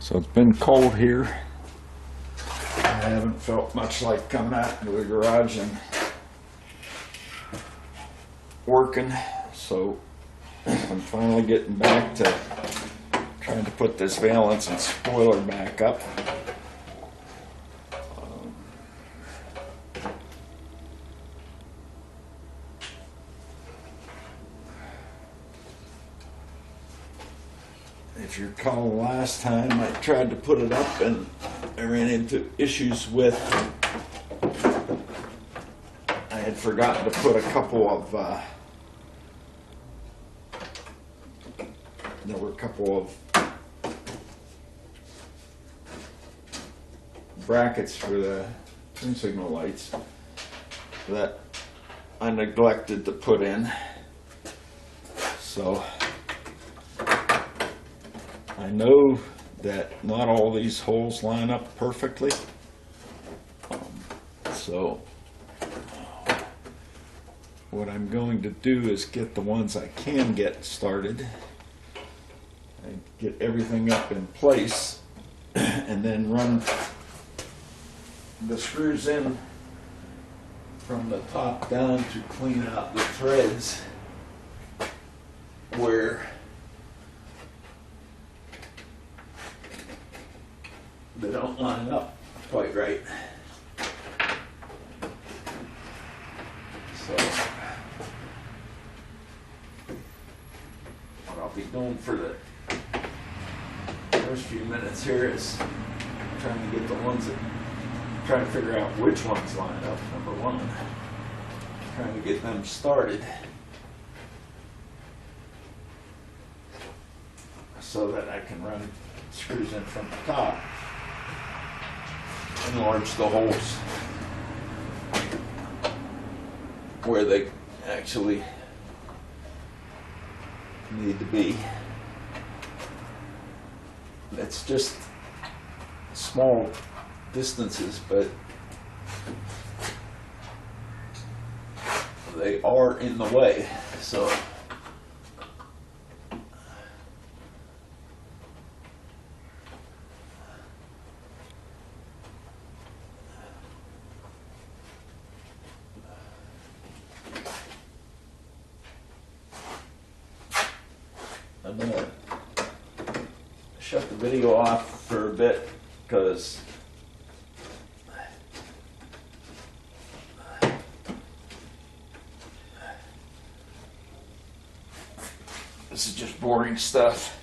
So it's been cold here. I haven't felt much like coming out into the garage and working, so I'm finally getting back to trying to put this valance and spoiler back up. If you recall last time I tried to put it up and I ran into issues with, I had forgotten to put a couple of, there were a couple of brackets for the turn signal lights that I neglected to put in. So I know that not all these holes line up perfectly, so what I'm going to do is get the ones I can get started and get everything up in place and then run the screws in from the top down to clean out the threads where they don't line up quite right. So what I'll be doing for the first few minutes here is trying to get the ones that, trying to figure out which ones line up, number one. Trying to get them started so that I can run screws in from the top. Enlarge the holes where they actually need to be. It's just small distances, but they are in the way, so I'm going to shut the video off for a bit because this is just boring stuff,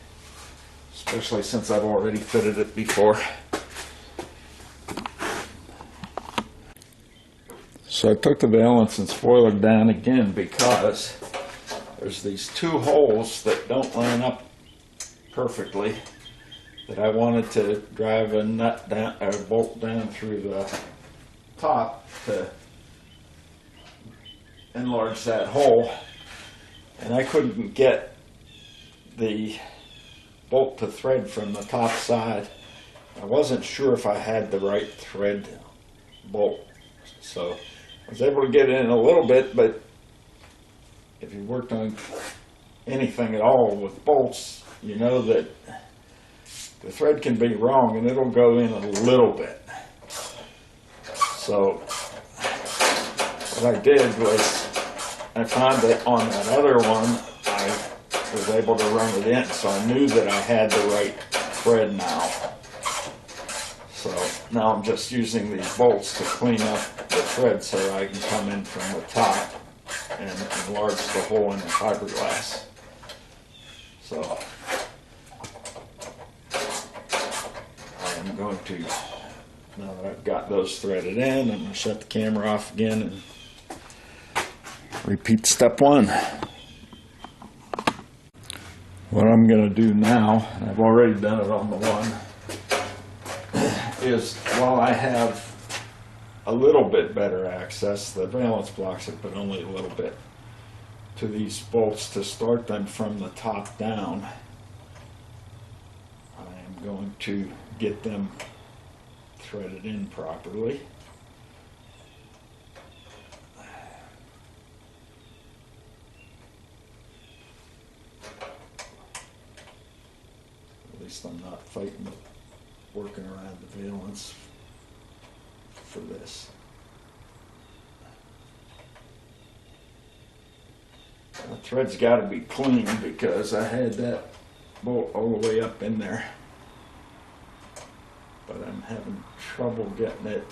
especially since I've already fitted it before. So I took the valance and spoiler down again because there's these two holes that don't line up perfectly that I wanted to drive a nut down, or bolt down through the top to enlarge that hole, and I couldn't get the bolt to thread from the top side. I wasn't sure if I had the right thread bolt, so I was able to get it in a little bit, but if you worked on anything at all with bolts, you know that the thread can be wrong and it'll go in a little bit. So what I did was I found that on that other one I was able to run it in, so I knew that I had the right thread now. So now I'm just using these bolts to clean up the thread so I can come in from the top and enlarge the hole in the fiberglass. So I'm going to, now that I've got those threaded in, I'm going to shut the camera off again and repeat step one. What I'm going to do now, and I've already done it on the one, is while I have a little bit better access, the valance blocks it, but only a little bit, to these bolts to start them from the top down, I am going to get them threaded in properly. At least I'm not fighting working around the valence for this. The thread's got to be clean because I had that bolt all the way up in there, but I'm having trouble getting it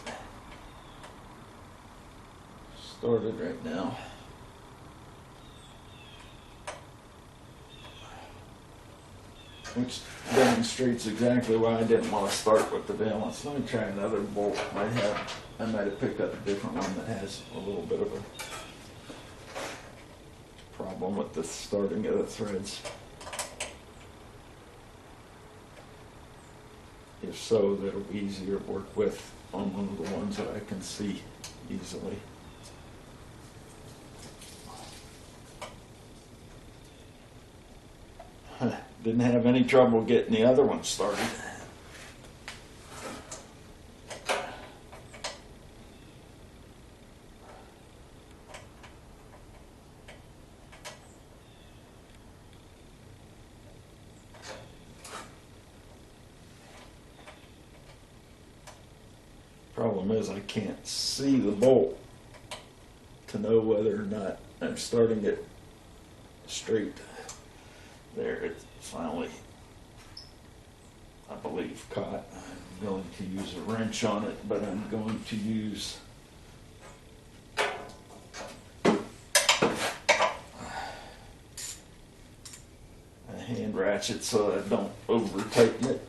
started right now. Which demonstrates exactly why I didn't want to start with the valence. Let me try another bolt. I might have picked up a different one that has a little bit of a problem with the starting of the threads. If so, that'll be easier to work with on one of the ones that I can see easily. Didn't have any trouble getting the other one started. Problem is I can't see the bolt to know whether or not I'm starting it straight. There, it's finally, I believe, caught. I'm going to use a wrench on it, but I'm going to use a hand ratchet so I don't over tighten it.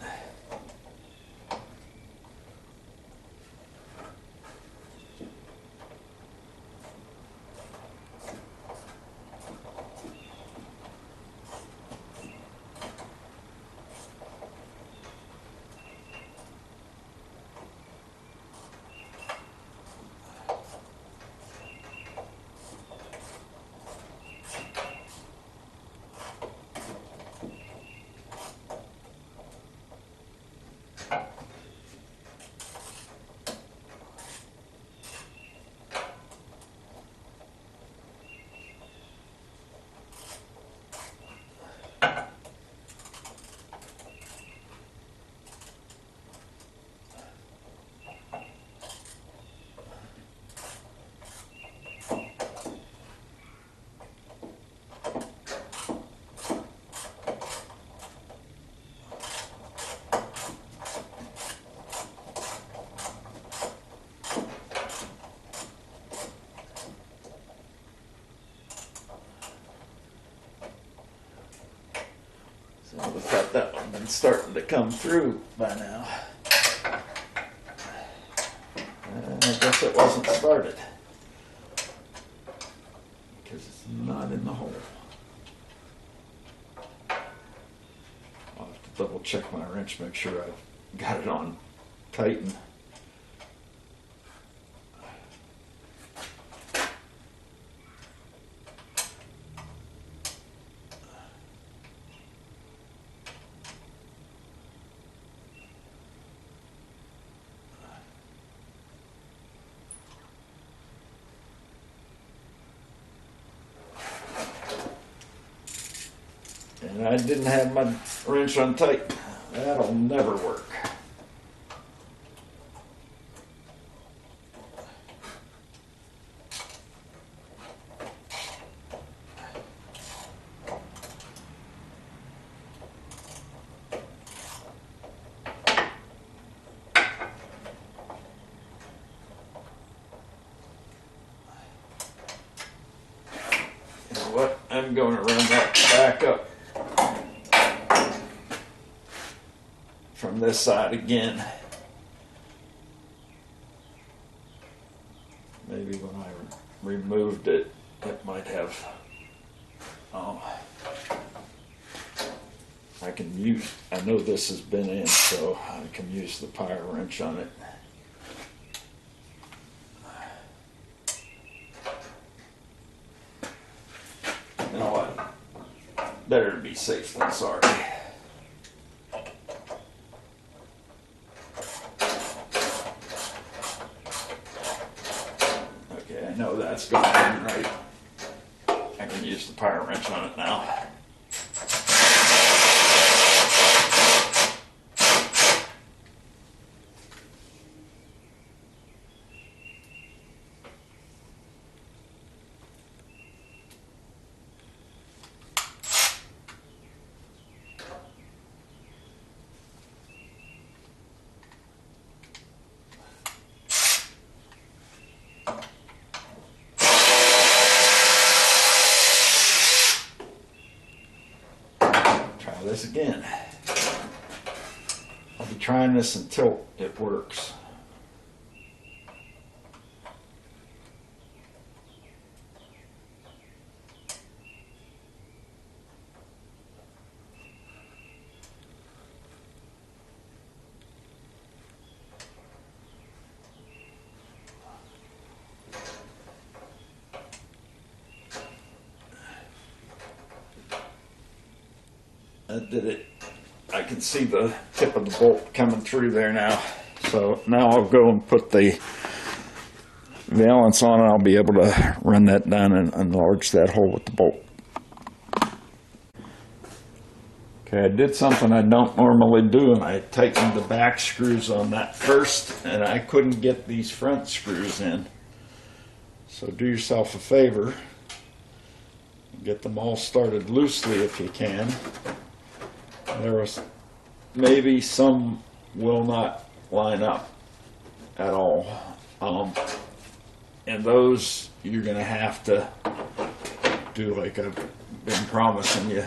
So I would have thought that one been starting to come through by now. I guess it wasn't started because it's not in the hole. I'll have to double check my wrench, make sure I've got it on tighten. And I didn't have my wrench on tight. That'll never work. You know what? I'm going to run that back up from this side again. Maybe when I removed it, it might have, I know this has been in, so I can use the power wrench on it. You know what? Better to be safe than sorry. Okay, I know that's going in right. I can use the power wrench on it now. this again. I'll be trying this until it works. That did it. I can see the tip of the bolt coming through there now. So now I'll go and put the valance on and I'll be able to run that down and enlarge that hole with the bolt. Okay, I did something I don't normally do, and I tightened the back screws on that first, and I couldn't get these front screws in. So do yourself a favor, get them all started loosely if you can. There was maybe some will not line up at all, and those you're going to have to do like I've been promising you.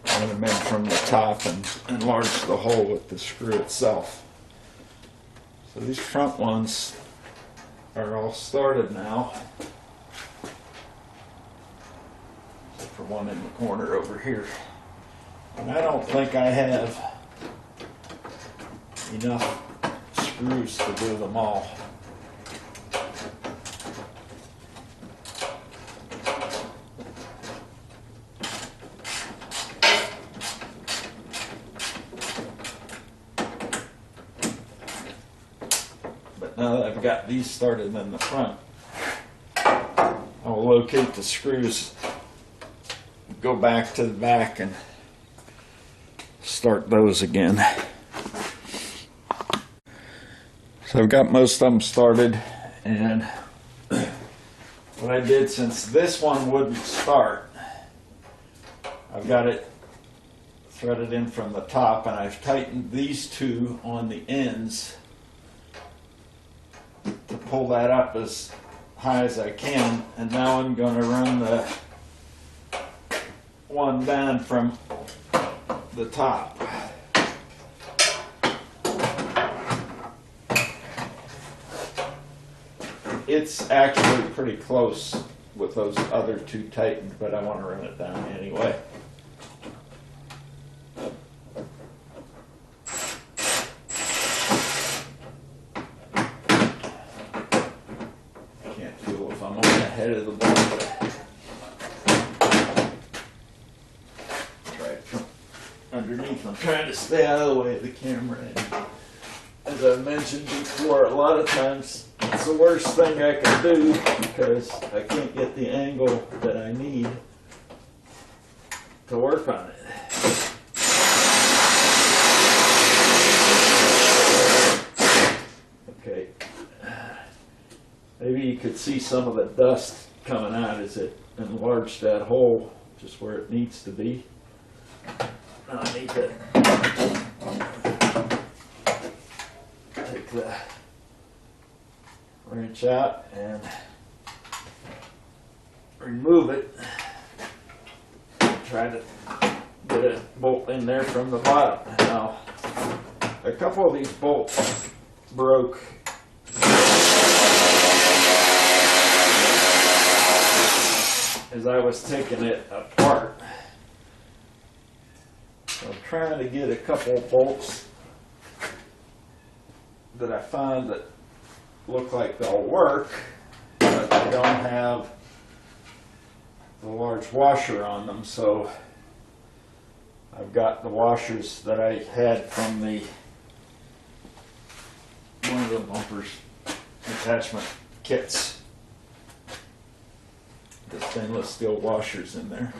Run them in from the top and enlarge the hole with the screw itself. So these front ones are all started now, except for one in the corner over here. And I don't think I have enough screws to do them all. But now that I've got these started in the front, I'll locate the screws, go back to the back and start those again. So I've got most of them started, and what I did, since this one wouldn't start, I've got it threaded in from the top, and I've tightened these two on the ends to pull that up as high as I can, and now I'm going to run the one down from the top. It's actually pretty close with those other two tightened, but I want to run it down anyway. Can't feel if I'm on the head of the board. Underneath, I'm trying to stay out of the way of the camera. And as I've mentioned before, a lot of times it's the worst thing I can do because I can't get the angle that I need to work on it. Okay, maybe you could see some of the dust coming out as it enlarged that hole just where it needs to be. I need to take the wrench out and remove it. Try to get a bolt in there from the bottom. Now, a couple of these bolts broke as I was taking it apart. I'm trying to get a couple of bolts that I found that look like they'll work, but they don't have the large washer on them, so I've got the washers that I had from one of the bumpers attachment kits. The stainless steel washers in there.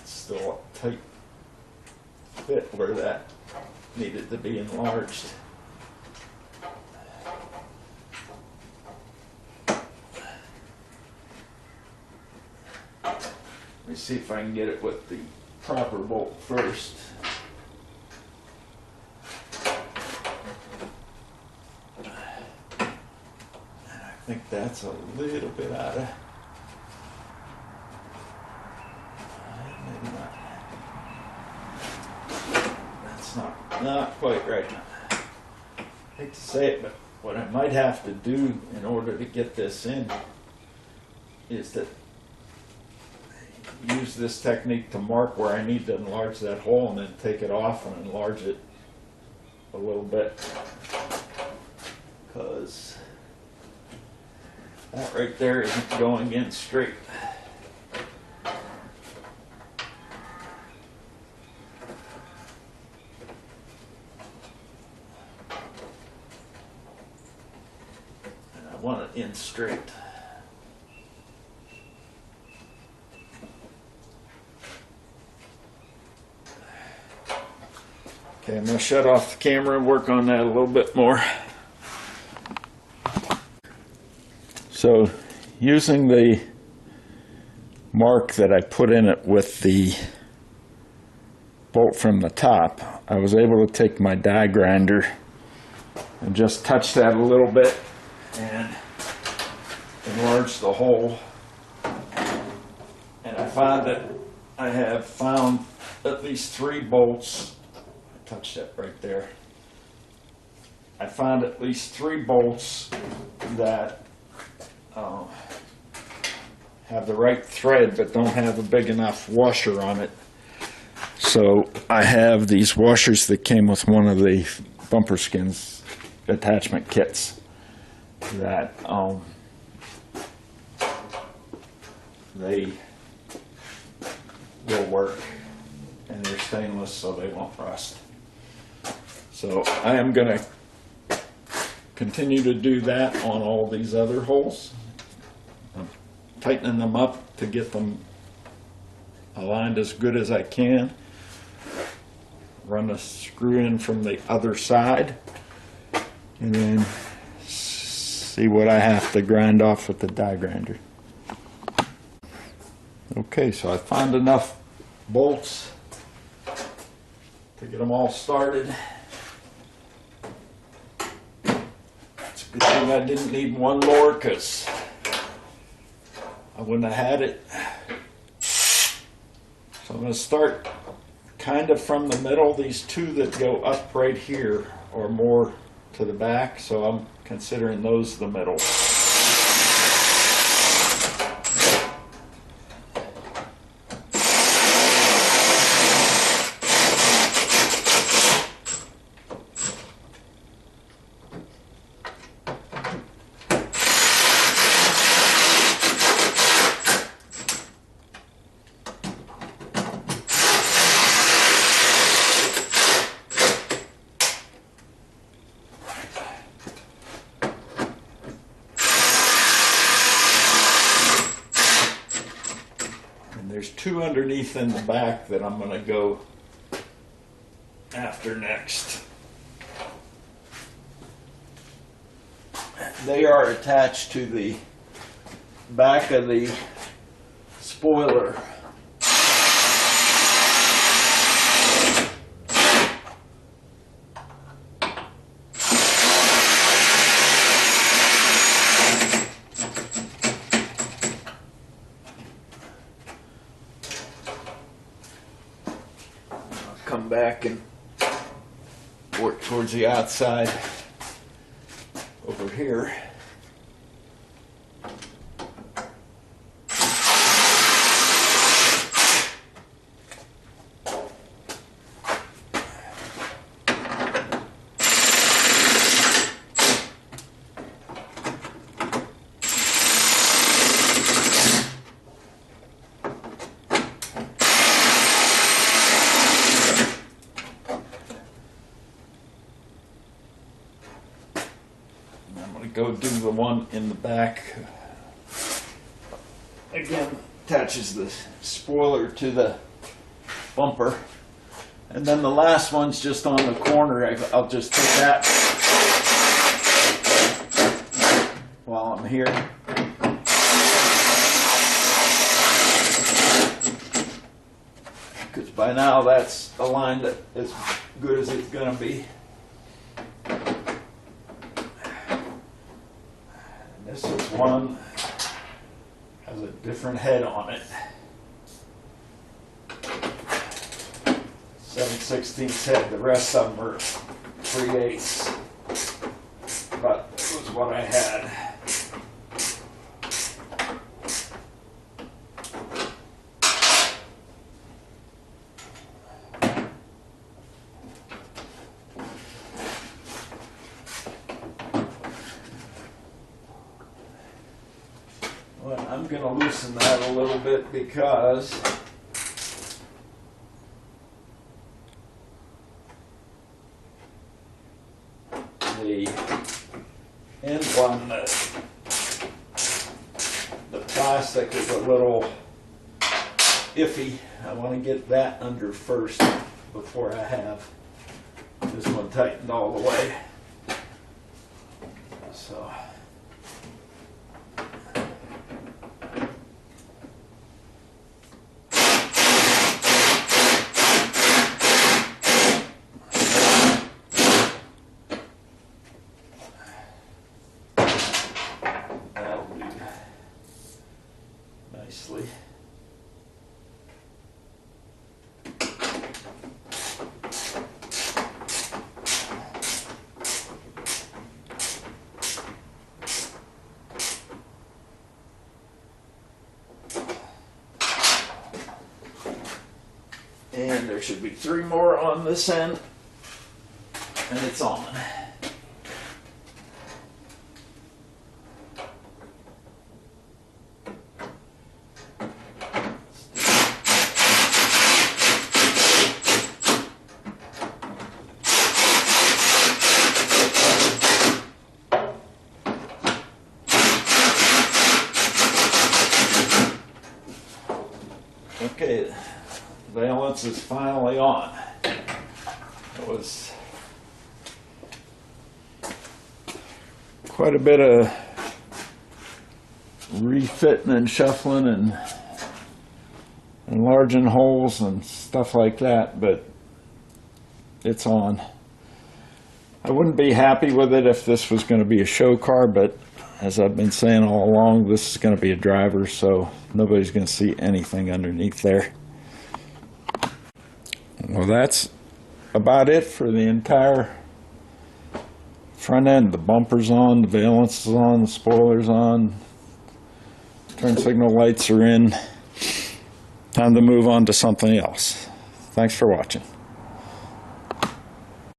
Still a tight fit where that needed to be enlarged. Let me see if I can get it with the proper bolt first. think that's a little bit out of, maybe not. That's not quite right. I hate to say it, but what I might have to do in order to get this in is to use this technique to mark where I need to enlarge that hole and then take it off and enlarge it a little bit, because that right there isn't going in straight. And I want it in straight. Okay, I'm going to shut off the camera and work on that a little bit more. So, using the mark that I put in it with the bolt from the top, I was able to take my die grinder and just touch that a little bit and enlarge the hole. And I found that I have found at least 3 bolts. Touch that right there. I found at least 3 bolts that have the right thread but don't have a big enough washer on it. So I have these washers that came with one of the bumper skins attachment kits that they will work, and they're stainless so they won't rust. So I am going to continue to do that on all these other holes. I'm tightening them up to get them aligned as good as I can. Run a screw in from the other side and then see what I have to grind off with the die grinder. Okay, so I found enough bolts to get them all started. Good thing I didn't need one more, because I wouldn't have had it. So I'm going to start kind of from the middle. These 2 that go up right here are more to the back, so I'm considering those the middle. There's 2 underneath in the back that I'm going to go after next. They are attached to the back of the spoiler. Come back and work towards the outside over here. Go do the one in the back. Again, attaches the spoiler to the bumper. And then the last one's just on the corner. I'll just take that while I'm here. Because by now that's aligned as good as it's going to be. This will This one has a different head on it. 7/16 head. The rest of them are 3/8. But it was what I had. Well, I'm going to loosen that a little bit because the end one, the plastic is a little iffy. I want to get that under first before I have this one tightened all the way. So. Nicely. And there should be 3 more on this end, and it's on. Okay, Valence is finally on. It was quite a bit of refitting and shuffling and enlarging holes and stuff like that, but it's on. I wouldn't be happy with it if this was going to be a show car, but as I've been saying all along, this is going to be a driver, so nobody's going to see anything underneath there. Well, that's about it for the entire front end. The bumper's on, the valence is on, the spoiler's on, turn signal lights are in. Time to move on to something else. Thanks for watching.